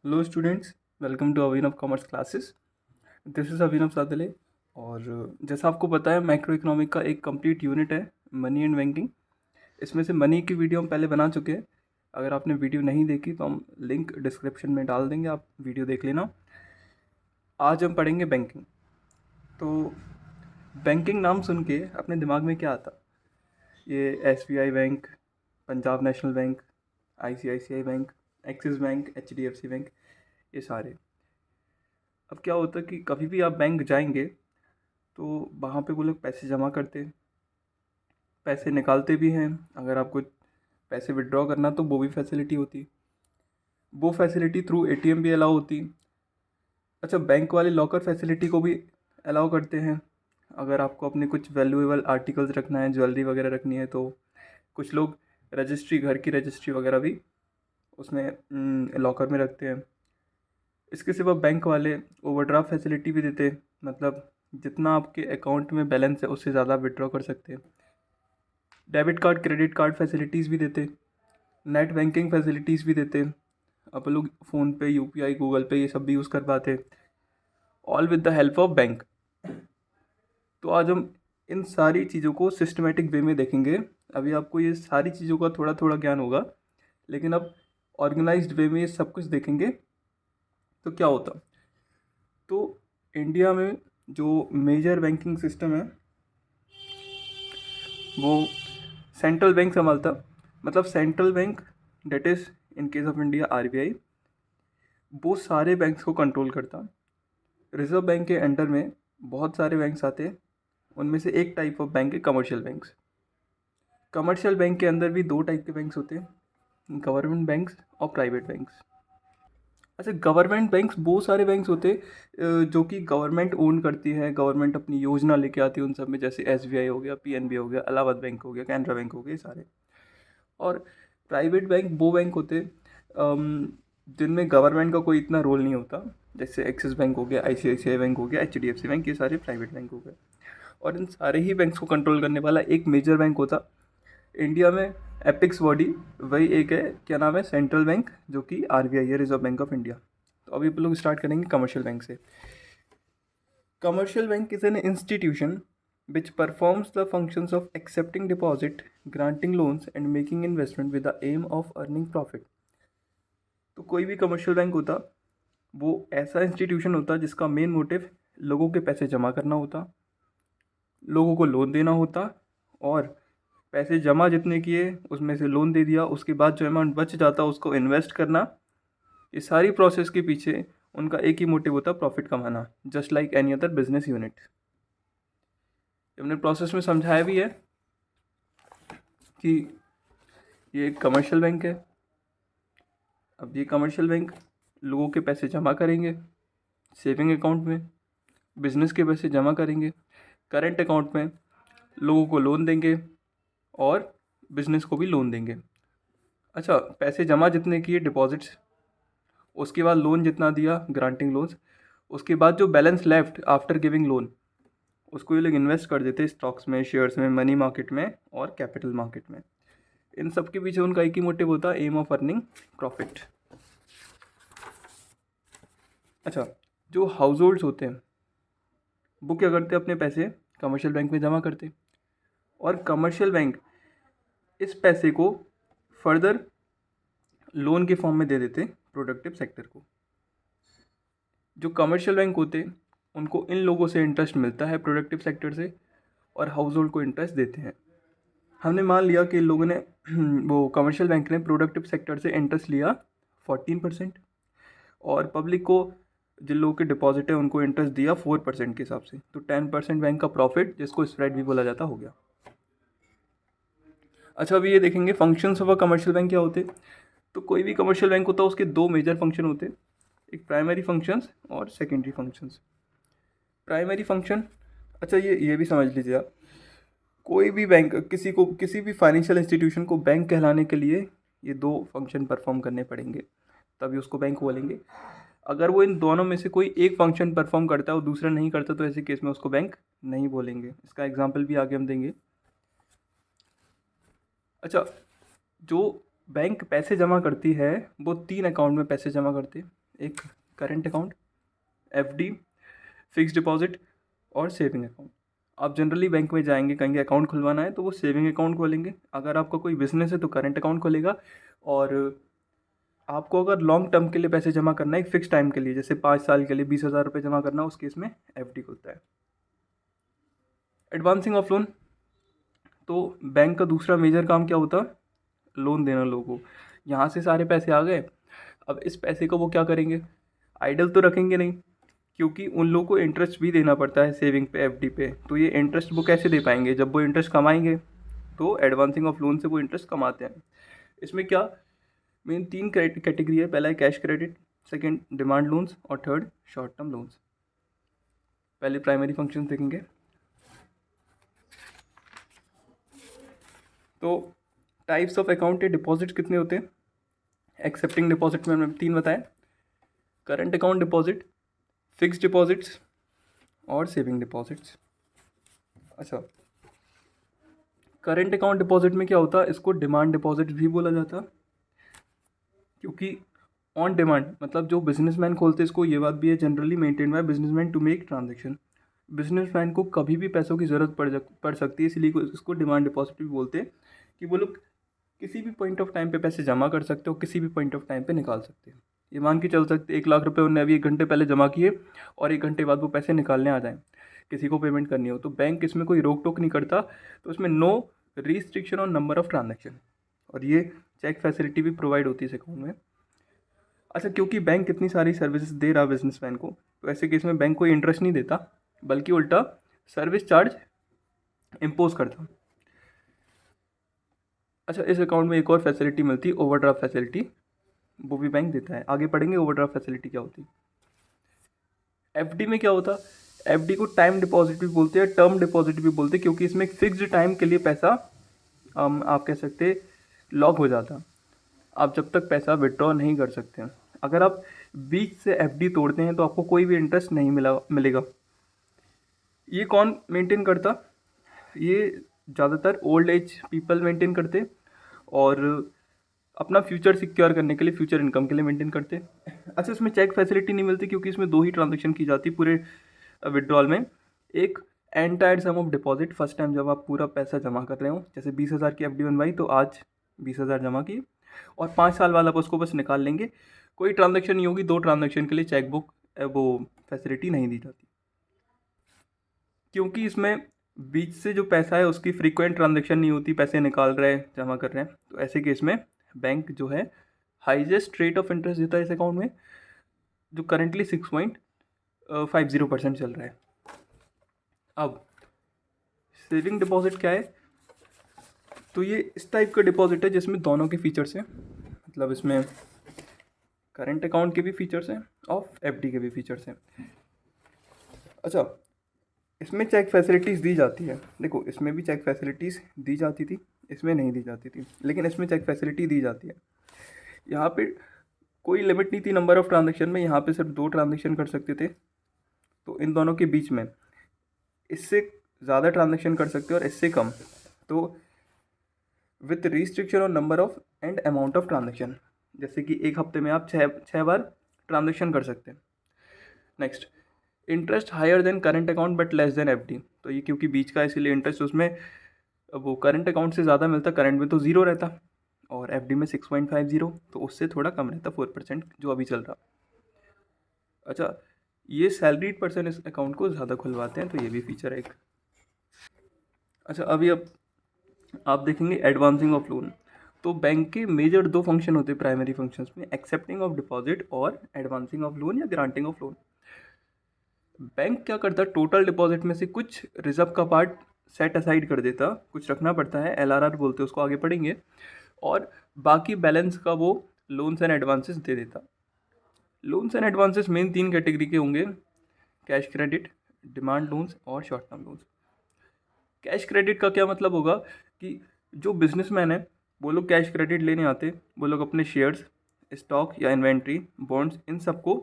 Hello students, welcome to Abhinav commerce classes. This is Abhinav Sadle. और जैसा आपको पता है, मैक्रो इकोनॉमिक का एक कंप्लीट यूनिट है मनी एंड बैंकिंग। इसमें से मनी की वीडियो हम पहले बना चुके हैं। अगर आपने वीडियो नहीं देखी तो हम लिंक डिस्क्रिप्शन में डाल देंगे, आप वीडियो देख लेना। आज हम पढ़ेंगे बैंकिंग। तो बैंकिंग नाम सुन के अपने दिमाग में क्या आता? ये SBI bank, Punjab national bank, ICICI bank, axis bank, HDFC bank, ये सारे। अब क्या होता है कि कभी भी आप बैंक जाएंगे तो वहाँ पे वो लोग पैसे जमा करते, पैसे निकालते भी हैं। अगर आपको पैसे विड्रॉ करना तो वो भी फैसिलिटी होती, वो फैसिलिटी थ्रू एटीएम भी अलाउ होती। अच्छा, बैंक वाले लॉकर फैसिलिटी को भी अलाउ करते हैं। अगर आपको अपने कुछ वैल्यूएबल आर्टिकल्स रखना है, ज्वेलरी वगैरह रखनी है, तो कुछ लोग रजिस्ट्री, घर की रजिस्ट्री वगैरह भी उसमें लॉकर में रखते हैं। इसके सिवा बैंक वाले ओवरड्राफ्ट फैसिलिटी भी देते, मतलब जितना आपके अकाउंट में बैलेंस है उससे ज़्यादा आप विड्रॉ कर सकते हैं। Debit card, credit card facilities भी देते, नेट बैंकिंग फैसिलिटीज़ भी देते। आप लोग फ़ोन पे, यूपीआई, गूगल पे, ये सब भी यूज़ कर पाते, all with the help of bank. तो आज हम इन सारी चीज़ों को सिस्टमेटिक वे में देखेंगे। अभी आपको ये सारी चीज़ों का थोड़ा थोड़ा ज्ञान होगा, लेकिन अब ऑर्गेनाइज्ड वे में ये सब कुछ देखेंगे तो क्या होता। तो इंडिया में जो मेजर बैंकिंग सिस्टम है वो सेंट्रल बैंक संभालता। मतलब central bank, that is in case of India RBI, वो सारे बैंक्स को कंट्रोल करता। रिजर्व बैंक के अंडर में बहुत सारे बैंक्स आते हैं, उनमें से एक टाइप ऑफ बैंक है कमर्शियल बैंक्स। कमर्शियल बैंक के अंदर भी दो टाइप के बैंक्स होते हैं, गवर्नमेंट बैंक्स और प्राइवेट बैंक्स। अच्छा, गवर्नमेंट बैंक्स वो सारे बैंक्स होते हैं जो कि गवर्नमेंट ओन करती है, गवर्नमेंट अपनी योजना लेके आती है उन सब में, जैसे एसबीआई हो गया, पीएनबी हो गया, इलाहाबाद बैंक हो गया, कैनरा बैंक हो गया, ये सारे। और प्राइवेट बैंक वो बैंक होते जिनमें गवर्नमेंट का कोई इतना रोल नहीं होता, जैसे एक्सिस बैंक हो गया, आईसीआईसीआई बैंक हो गया, एचडीएफसी बैंक, ये सारे प्राइवेट बैंक हो गए। और इन सारे ही बैंक्स को कंट्रोल करने वाला एक मेजर बैंक होता इंडिया में, एपिक्स बॉडी। वही एक है, क्या नाम है, सेंट्रल बैंक, जो कि आरबीआई है, रिजर्व बैंक ऑफ इंडिया। तो अभी हम लोग स्टार्ट करेंगे कमर्शियल बैंक से। Commercial bank is an institution which performs the functions of accepting deposit, granting loans and making investment with the aim of earning profit। तो कोई भी कमर्शियल बैंक होता वो ऐसा इंस्टीट्यूशन होता जिसका मेन मोटिव लोगों के पैसे जमा करना होता, लोगों को लोन देना होता, और पैसे जमा जितने किए उसमें से लोन दे दिया, उसके बाद जो अमाउंट बच जाता उसको इन्वेस्ट करना। ये सारी प्रोसेस के पीछे उनका एक ही मोटिव होता, प्रॉफिट कमाना, just like any other business unit. हमने प्रोसेस में समझाया भी है कि ये एक कमर्शियल बैंक है। अब ये कमर्शियल बैंक लोगों के पैसे जमा करेंगे सेविंग अकाउंट में, बिजनेस के पैसे जमा करेंगे करेंट अकाउंट में, लोगों को लोन देंगे और बिजनेस को भी लोन देंगे। अच्छा, पैसे जमा जितने किए डिपॉजिट्स, उसके बाद लोन जितना दिया ग्रांटिंग लोन्स, उसके बाद जो balance left after giving loan उसको ये लोग इन्वेस्ट कर देते स्टॉक्स में, शेयर्स में, मनी मार्केट में और कैपिटल मार्केट में। इन सब के पीछे उनका एक ही मोटिव होता है, एम ऑफ अर्निंग प्रॉफिट। अच्छा, जो हाउस होल्ड्स होते हैं वो क्या करते हैं, अपने पैसे कमर्शियल बैंक में जमा करते, और कमर्शियल बैंक इस पैसे को फर्दर लोन के फॉर्म में दे देते प्रोडक्टिव सेक्टर को। जो कमर्शियल बैंक होते उनको इन लोगों से इंटरेस्ट मिलता है प्रोडक्टिव सेक्टर से, और हाउस होल्ड को इंटरेस्ट देते हैं। हमने मान लिया कि इन लोगों ने वो कमर्शियल बैंक ने प्रोडक्टिव सेक्टर से इंटरेस्ट लिया 14%, और पब्लिक को, जिन लोगों के डिपॉजिट है उनको इंटरेस्ट दिया 4% के हिसाब से, तो 10% बैंक का प्रॉफिट, जिसको स्प्रेड भी बोला जाता, हो गया। अच्छा, अभी ये देखेंगे functions of a commercial bank क्या होते। तो कोई भी कमर्शियल बैंक होता है उसके दो मेजर फंक्शन होते, एक प्राइमरी फंक्शंस और सेकेंडरी फंक्शंस। प्राइमरी फंक्शन, अच्छा ये भी समझ लीजिए आप, कोई भी बैंक, किसी भी फाइनेंशियल इंस्टीट्यूशन को बैंक कहलाने के लिए ये दो फंक्शन परफॉर्म करने पड़ेंगे, तभी उसको बैंक बोलेंगे। अगर वो इन दोनों में से कोई एक फंक्शन परफॉर्म करता है और दूसरा नहीं करता तो ऐसे केस में उसको बैंक नहीं बोलेंगे। इसका एग्जाम्पल भी आगे हम देंगे। अच्छा, जो बैंक पैसे जमा करती है वो तीन अकाउंट में पैसे जमा करती है। एक current account, FD, fixed deposit और सेविंग अकाउंट। आप जनरली बैंक में जाएंगे, कहेंगे अकाउंट खुलवाना है तो वो सेविंग अकाउंट खोलेंगे। अगर आपका कोई बिजनेस है तो करंट अकाउंट खोलेगा। और आपको अगर लॉन्ग टर्म के लिए पैसे जमा करना है, एक फिक्स टाइम के लिए, जैसे 5 साल के लिए 20,000 रुपये जमा करना, उस केस में एफडी खुलता है। एडवांसिंग ऑफ लोन, तो बैंक का दूसरा मेजर काम क्या होता है? लोन देना लोगों को। यहाँ से सारे पैसे आ गए, अब इस पैसे को वो क्या करेंगे? आइडल तो रखेंगे नहीं, क्योंकि उन लोगों को इंटरेस्ट भी देना पड़ता है सेविंग पे, एफडी पे। तो ये इंटरेस्ट वो कैसे दे पाएंगे? जब वो इंटरेस्ट कमाएंगे, तो एडवांसिंग ऑफ लोन से वो इंटरेस्ट कमाते हैं। इसमें क्या मेन 3 कैटेगरी है। पहला है cash credit, second demand loans और थर्ड शॉर्ट टर्म लोन्स। पहले प्राइमरी फंक्शन देखेंगे। तो टाइप्स ऑफ अकाउंट या डिपॉजिट कितने होते हैं? एक्सेप्टिंग डिपॉजिट में मैंने 3 बताए, current account deposit, fixed deposits और सेविंग डिपॉजिट्स। अच्छा, करंट अकाउंट डिपॉजिट में क्या होता है? इसको डिमांड डिपॉजिट भी बोला जाता है, क्योंकि ऑन डिमांड, मतलब जो बिजनेसमैन खोलते हैं इसको, ये बात भी है generally maintain by businessman to make transaction. Businessman को कभी भी पैसों की ज़रूरत पड़ सकती है, इसलिए इसको डिमांड डिपॉजिट भी बोलते हैं, कि वो लोग किसी भी पॉइंट ऑफ टाइम पे पैसे जमा कर सकते हो, किसी भी पॉइंट ऑफ टाइम पे निकाल सकते हैं। ये मान के चल सकते 1 लाख रुपए उन्होंने अभी 1 घंटे पहले जमा किए और 1 घंटे बाद वो पैसे निकालने आ जाएं, किसी को पेमेंट करनी हो, तो बैंक इसमें कोई रोक टोक नहीं करता। तो इसमें no restriction on number of transaction, और ये चेक फैसिलिटी भी प्रोवाइड होती है इस अकाउंट में। अच्छा, क्योंकि बैंक इतनी सारी सर्विसेज दे रहा है बिजनेसमैन को, तो ऐसे केस में बैंक कोई इंटरेस्ट नहीं देता, बल्कि उल्टा सर्विस चार्ज इम्पोज करता। अच्छा, इस अकाउंट में एक और फैसिलिटी मिलती है, ओवरड्राफ्ट फैसिलिटी, वो भी बैंक देता है। आगे पढ़ेंगे ओवरड्राफ्ट फैसिलिटी क्या होती है। एफडी में क्या होता है? एफडी को टाइम डिपॉजिट भी बोलते हैं, टर्म डिपॉजिट भी बोलते हैं, क्योंकि इसमें एक फिक्स्ड टाइम के लिए पैसा आप कह सकते लॉक हो जाता। आप जब तक पैसा विड्रॉ नहीं कर सकते हैं। अगर आप बीच से एफडी तोड़ते हैं तो आपको कोई भी इंटरेस्ट नहीं मिलेगा। ये कौन मेंटेन करता? ये ज़्यादातर ओल्ड एज पीपल मेंटेन करते, और अपना फ्यूचर सिक्योर करने के लिए, फ्यूचर इनकम के लिए मेंटेन करते। अच्छा, इसमें चेक फैसिलिटी नहीं मिलती, क्योंकि इसमें 2 ही ट्रांजेक्शन की जाती पूरे विड्रॉल में। एक entire sum of deposit, first time जब आप पूरा पैसा जमा कर रहे हो, जैसे 20,000 की एफडी बनवाई तो आज 20,000 जमा की, और 5 साल वाला उसको बस निकाल लेंगे, कोई ट्रांजेक्शन नहीं होगी। 2 ट्रांजेक्शन के लिए चेकबुक वो फैसिलिटी नहीं दी जाती, क्योंकि इसमें बीच से जो पैसा है उसकी फ्रीक्वेंट ट्रांजेक्शन नहीं होती, पैसे निकाल रहे हैं, जमा कर रहे हैं। तो ऐसे केस में बैंक जो है हाईएस्ट रेट ऑफ इंटरेस्ट देता है इस अकाउंट में, जो करेंटली 6.50% चल रहा है। अब सेविंग डिपॉजिट क्या है? तो ये इस टाइप का डिपॉजिट है जिसमें दोनों के फीचर्स हैं, मतलब इसमें करंट अकाउंट के भी फीचर्स हैं और एफडी के भी फीचर्स हैं। अच्छा, इसमें चेक फैसिलिटीज़ दी जाती है। देखो, इसमें भी चेक फैसिलिटीज़ दी जाती थी, इसमें नहीं दी जाती थी, लेकिन इसमें चेक फैसिलिटी दी जाती है। यहाँ पे कोई लिमिट नहीं थी नंबर ऑफ़ ट्रांजेक्शन में, यहाँ पे सिर्फ 2 ट्रांजेक्शन कर सकते थे। तो इन दोनों के बीच में इससे ज़्यादा ट्रांजेक्शन कर सकते हो और इससे कम, तो with restriction on number of and amount of transaction, जैसे कि एक हफ्ते में आप 6 बार ट्रांजेक्शन कर सकते हैं। Next, interest higher than current account but less than FD. तो ये क्योंकि बीच का, इसीलिए इंटरेस्ट उसमें वो करंट अकाउंट से ज़्यादा मिलता, करंट में तो 0 रहता और एफडी में 6.50, तो उससे थोड़ा कम रहता, 4% जो अभी चल रहा। अच्छा, ये सैलरीड पर्सन इस अकाउंट को ज़्यादा खुलवाते हैं, तो ये भी फीचर है एक। अच्छा, अभी अब आप देखेंगे एडवांसिंग ऑफ लोन। तो बैंक के मेजर 2 फंक्शन होते हैं प्राइमरी फंक्शंस में, एक्सेप्टिंग ऑफ डिपॉजिट और एडवांसिंग ऑफ लोन या ग्रांटिंग ऑफ लोन। बैंक क्या करता है? टोटल डिपॉजिट में से कुछ रिजर्व का पार्ट सेट असाइड कर देता, कुछ रखना पड़ता है, एलआरआर बोलते हैं उसको, आगे पढ़ेंगे, और बाकी बैलेंस का वो लोन्स एंड एडवांसेस दे देता। Loans and advances main 3 category के होंगे, कैश क्रेडिट, डिमांड लोन्स और short term loans. Cash credit का क्या मतलब होगा कि जो बिजनेसमैन है वो लोग कैश क्रेडिट लेने आते, वो लोग अपने शेयर्स, स्टॉक या इन्वेंट्री, बॉन्ड्स, इन सबको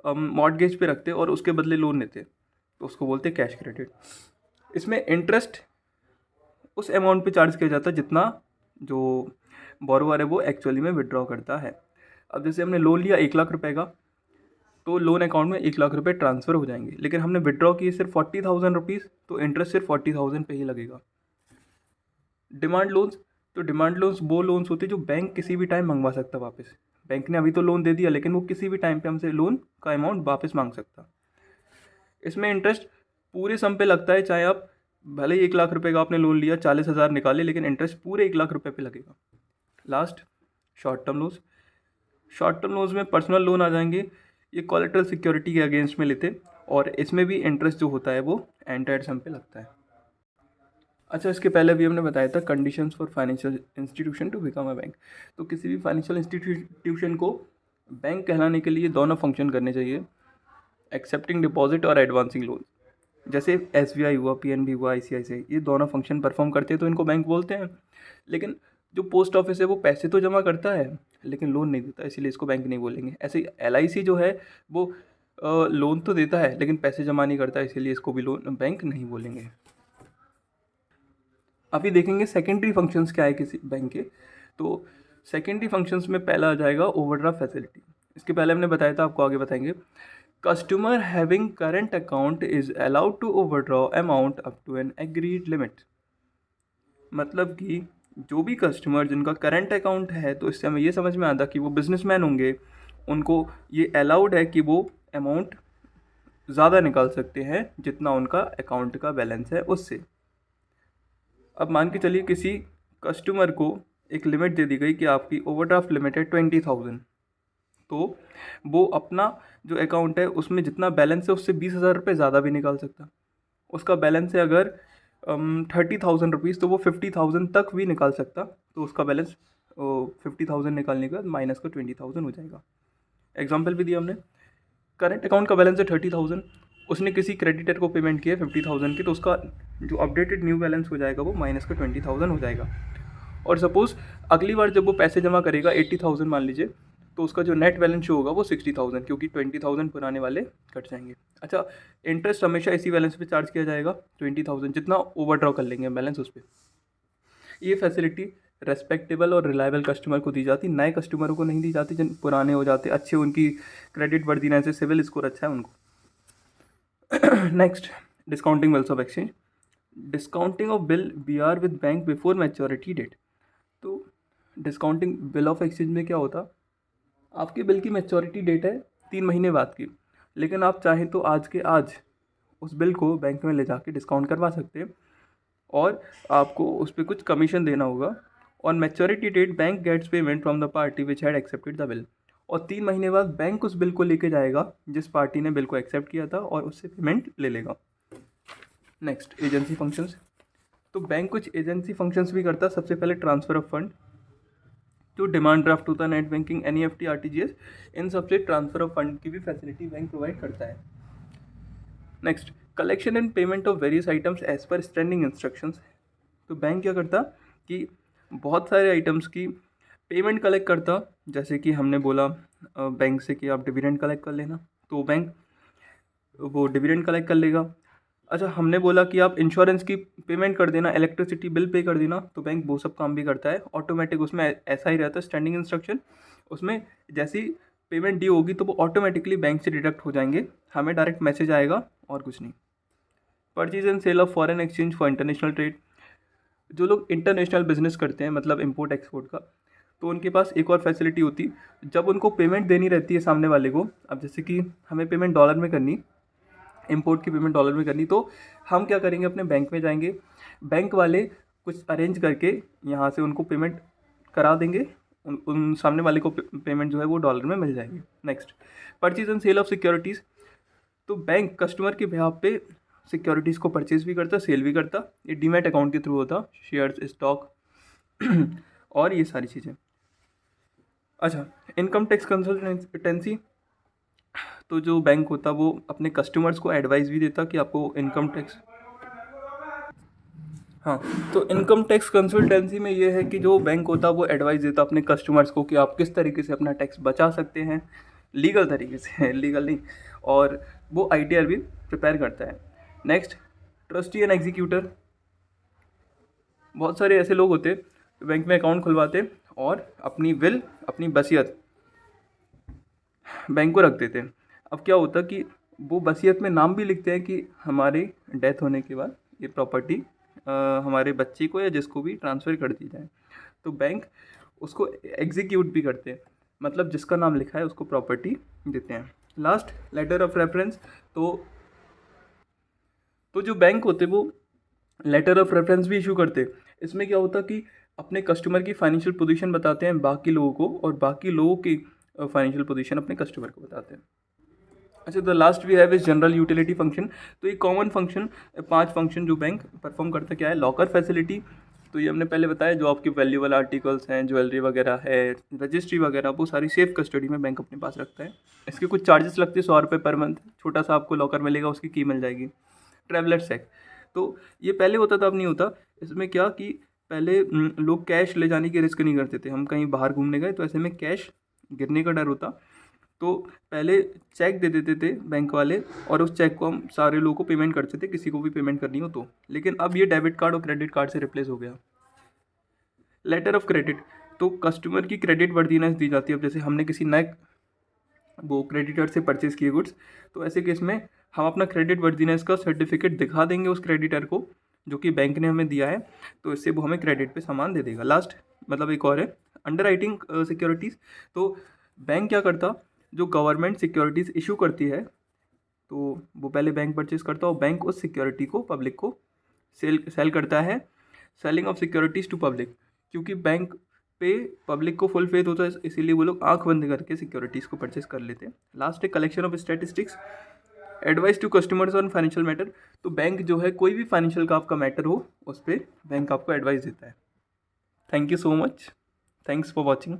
मॉर्टगेज पे रखते और उसके बदले लोन लेते, तो उसको बोलते हैं कैश क्रेडिट। इसमें इंटरेस्ट उस अमाउंट पे चार्ज किया जाता है जितना जो बोरोवर है वो एक्चुअली में विड्रॉ करता है। अब जैसे हमने लोन लिया 1 लाख रुपए का, तो लोन अकाउंट में 1 लाख रुपए ट्रांसफ़र हो जाएंगे, लेकिन हमने विड्रॉ किए सिर्फ 40,000 रुपीज़, तो इंटरेस्ट सिर्फ 40,000 पे ही लगेगा। डिमांड लोन्स, तो डिमांड लोन्स वो लोन्स होते हैं जो बैंक किसी भी टाइम मंगवा सकता है वापस। बैंक ने अभी तो लोन दे दिया, लेकिन वो किसी भी टाइम पे हमसे लोन का अमाउंट वापस मांग सकता। इसमें इंटरेस्ट पूरे सम पे लगता है, चाहे आप भले ही 1 लाख रुपए का आपने लोन लिया, 40,000 निकाले, लेकिन इंटरेस्ट पूरे 1 लाख रुपए पे लगेगा। Last, short term loans. Short term loans में पर्सनल लोन आ जाएंगे, ये कोलेटरल सिक्योरिटी के अगेंस्ट में लेते, और इसमें भी इंटरेस्ट जो होता है वो एंटायर सम पे लगता है। अच्छा, इसके पहले भी हमने बताया था conditions for financial institution to become a bank. तो किसी भी फाइनेंशियल इंस्टीट्यूशन को बैंक कहलाने के लिए दोनों फंक्शन करने चाहिए, एक्सेप्टिंग डिपॉजिट और एडवांसिंग लोन। जैसे SBI हुआ, PNB हुआ, ICICI, ये दोनों फंक्शन परफॉर्म करते हैं तो इनको बैंक बोलते हैं। लेकिन जो पोस्ट ऑफिस है वो पैसे तो जमा करता है लेकिन लोन नहीं देता, इसीलिए इसको बैंक नहीं बोलेंगे। ऐसे ही LIC जो है वो लोन तो देता है लेकिन पैसे जमा नहीं करता, इसीलिए इसको भी लोन बैंक नहीं बोलेंगे। अभी देखेंगे सेकेंडरी फंक्शंस क्या है किसी बैंक के। तो सेकेंडरी फंक्शंस में पहला आ जाएगा ओवरड्राफ्ट फैसिलिटी। इसके पहले हमने बताया था, आपको आगे बताएंगे। Customer having current account is allowed to overdraw amount up to an agreed limit. मतलब कि जो भी कस्टमर जिनका करंट अकाउंट है, तो इससे हमें ये समझ में आता कि वो बिजनेसमैन होंगे, उनको ये अलाउड है कि वो अमाउंट ज़्यादा निकाल सकते हैं जितना उनका अकाउंट का बैलेंस है उससे। अब मान के चलिए किसी कस्टमर को एक लिमिट दे दी गई कि आपकी ओवरड्राफ्ट लिमिट है 20,000, तो वो अपना जो अकाउंट है उसमें जितना बैलेंस है उससे 20,000 रुपये ज़्यादा भी निकाल सकता। उसका बैलेंस है अगर 30,000 रुपीज़, तो वो 50,000 तक भी निकाल सकता। तो उसका बैलेंस 50,000 निकालने के बाद माइनस का 20,000 हो जाएगा। एग्जाम्पल भी दिया हमने, करंट अकाउंट का बैलेंस है 30,000, उसने किसी क्रेडिटर को पेमेंट किया 50,000 की, तो उसका जो अपडेटेड न्यू बैलेंस हो जाएगा वो माइनस का 20,000 हो जाएगा। और सपोज़ अगली बार जब वो पैसे जमा करेगा 80,000 मान लीजिए, तो उसका जो नेट बैलेंस शो होगा वो 60,000, क्योंकि 20,000 पुराने वाले कट जाएंगे। अच्छा, इंटरेस्ट हमेशा इसी बैलेंस पे चार्ज किया जाएगा 20,000, जितना ओवरड्रॉ कर लेंगे बैलेंस उस पर। ये फैसिलिटी रेस्पेक्टेबल और रिलायबल कस्टमर को दी जाती, नए कस्टमरों को नहीं दी जाती। जिन पुराने हो जाते, अच्छे उनकी क्रेडिट वर्दीनेस से सिविल स्कोर अच्छा है उनको। Next, discounting bills of exchange. Discounting of bill BR with bank before maturity date. तो डिस्काउंटिंग बिल ऑफ एक्सचेंज में क्या होता, आपके बिल की मैच्योरिटी डेट है 3 महीने बाद की, लेकिन आप चाहें तो आज के आज उस बिल को बैंक में ले जाके डिस्काउंट करवा सकते हैं, और आपको उस पर कुछ कमीशन देना होगा। On maturity date bank gets payment from the party which had accepted the bill. और 3 महीने बाद बैंक उस बिल को लेके जाएगा जिस पार्टी ने बिल को एक्सेप्ट किया था, और उससे पेमेंट ले लेगा। Next, agency functions. तो बैंक कुछ एजेंसी फंक्शंस भी करता है। सबसे पहले ट्रांसफ़र ऑफ फंड, जो डिमांड ड्राफ्ट होता है, नेट बैंकिंग, NEFT, RTGS, इन सबसे ट्रांसफ़र ऑफ फंड की भी फैसिलिटी बैंक प्रोवाइड करता है। Next, collection and payment of various items as per standing instructions. तो बैंक क्या करता कि बहुत सारे आइटम्स की पेमेंट कलेक्ट करता, जैसे कि हमने बोला बैंक से कि आप डिविडेंड कलेक्ट कर लेना, तो बैंक वो डिविडेंड कलेक्ट कर लेगा। अच्छा, हमने बोला कि आप इंश्योरेंस की पेमेंट कर देना, इलेक्ट्रिसिटी बिल पे कर देना, तो बैंक वो सब काम भी करता है ऑटोमेटिक। उसमें ऐसा ही रहता है स्टैंडिंग इंस्ट्रक्शन, उसमें जैसी पेमेंट ड्यू होगी तो वो ऑटोमेटिकली बैंक से डिडक्ट हो जाएंगे, हमें डायरेक्ट मैसेज आएगा और कुछ नहीं। Purchase and sale of foreign exchange for international trade. जो लोग इंटरनेशनल बिजनेस करते हैं, मतलब इम्पोर्ट एक्सपोर्ट का, तो उनके पास एक और फैसिलिटी होती, जब उनको पेमेंट देनी रहती है सामने वाले को। अब जैसे कि हमें पेमेंट डॉलर में करनी, इंपोर्ट की पेमेंट डॉलर में करनी, तो हम क्या करेंगे, अपने बैंक में जाएंगे, बैंक वाले कुछ अरेंज करके यहाँ से उनको पेमेंट करा देंगे, उन सामने वाले को पेमेंट जो है वो डॉलर में मिल जाएगी। Next, purchase and sale of securities. तो बैंक कस्टमर के बिहाफ पे सिक्योरिटीज़ को परचेज भी करता, सेल भी करता। ये डीमैट अकाउंट के थ्रू होता, शेयर्स, स्टॉक और ये सारी चीज़ें। अच्छा, इनकम टैक्स कंसल्टेंसी। तो जो बैंक होता वो अपने कस्टमर्स को एडवाइस भी देता कि आपको इनकम टैक्स, हाँ, तो इनकम टैक्स कंसल्टेंसी में ये है कि जो बैंक होता वो एडवाइस देता अपने कस्टमर्स को कि आप किस तरीके से अपना टैक्स बचा सकते हैं, लीगल तरीके से, लीगल नहीं, और वो ITR भी प्रिपेयर करता है। Next, trustee and executor. बहुत सारे ऐसे लोग होते बैंक में अकाउंट खुलवाते और अपनी विल, अपनी वसीयत बैंक को रख देते हैं। अब क्या होता कि वो वसीयत में नाम भी लिखते हैं कि हमारे डेथ होने के बाद ये प्रॉपर्टी हमारे बच्चे को या जिसको भी ट्रांसफ़र कर दी जाए। तो बैंक उसको एग्जीक्यूट भी करते हैं, मतलब जिसका नाम लिखा है उसको प्रॉपर्टी देते हैं। Last, letter of reference. तो जो बैंक होते वो लेटर ऑफ रेफरेंस भी इशू करते। इसमें क्या होता कि अपने कस्टमर की फाइनेंशियल पोजीशन बताते हैं बाकी लोगों को, और बाकी लोगों की फाइनेंशियल पोजीशन अपने कस्टमर को बताते हैं। अच्छा, the last we have is general utility function. तो ये कॉमन फंक्शन, 5 फंक्शन जो बैंक परफॉर्म करता क्या है। लॉकर फैसिलिटी, तो ये हमने पहले बताया, जो आपके वैल्यूएबल आर्टिकल्स हैं, ज्वेलरी वगैरह है, रजिस्ट्री वगैरह, वो सारी सेफ कस्टडी में बैंक अपने पास रखता है। इसके कुछ चार्जेस लगते हैं, 100 रुपये पर मंथ। छोटा सा आपको लॉकर मिलेगा, उसकी की मिल जाएगी। ट्रैवलर चेक, तो ये पहले होता था, अब नहीं होता। इसमें क्या कि पहले लोग कैश ले जाने की रिस्क नहीं करते थे। हम कहीं बाहर घूमने गए तो ऐसे में कैश गिरने का डर होता, तो पहले चेक दे देते थे बैंक वाले, और उस चेक को हम सारे लोगों को पेमेंट करते थे, किसी को भी पेमेंट करनी हो तो। लेकिन अब ये डेबिट कार्ड और क्रेडिट कार्ड से रिप्लेस हो गया। लेटर ऑफ क्रेडिट, तो कस्टमर की क्रेडिट वर्दीनेस दी जाती है। अब जैसे हमने किसी नए वो क्रेडिटर से परचेज़ किए गुड्स, तो ऐसे केस में हम अपना क्रेडिट वर्दीनेस का सर्टिफिकेट दिखा देंगे उस क्रेडिटर को, जो कि बैंक ने हमें दिया है, तो इससे वो हमें क्रेडिट पे सामान दे देगा। लास्ट, मतलब एक और है अंडर राइटिंग सिक्योरिटीज़। तो बैंक क्या करता, जो गवर्नमेंट सिक्योरिटीज़ इशू करती है, तो वो पहले बैंक परचेज़ करता है, और बैंक उस सिक्योरिटी को पब्लिक को सेल करता है। Selling of securities to public, क्योंकि बैंक पे पब्लिक को फुल फेथ होता है, इसीलिए वो लोग आंख बंद करके सिक्योरिटीज़ को परचेस कर लेते हैं। लास्ट है collection of statistics, advice to customers on financial matter. तो बैंक जो है, कोई भी फाइनेंशियल का आपका मैटर हो, उस पर बैंक आपको एडवाइस देता है। Thank you so much, thanks for watching.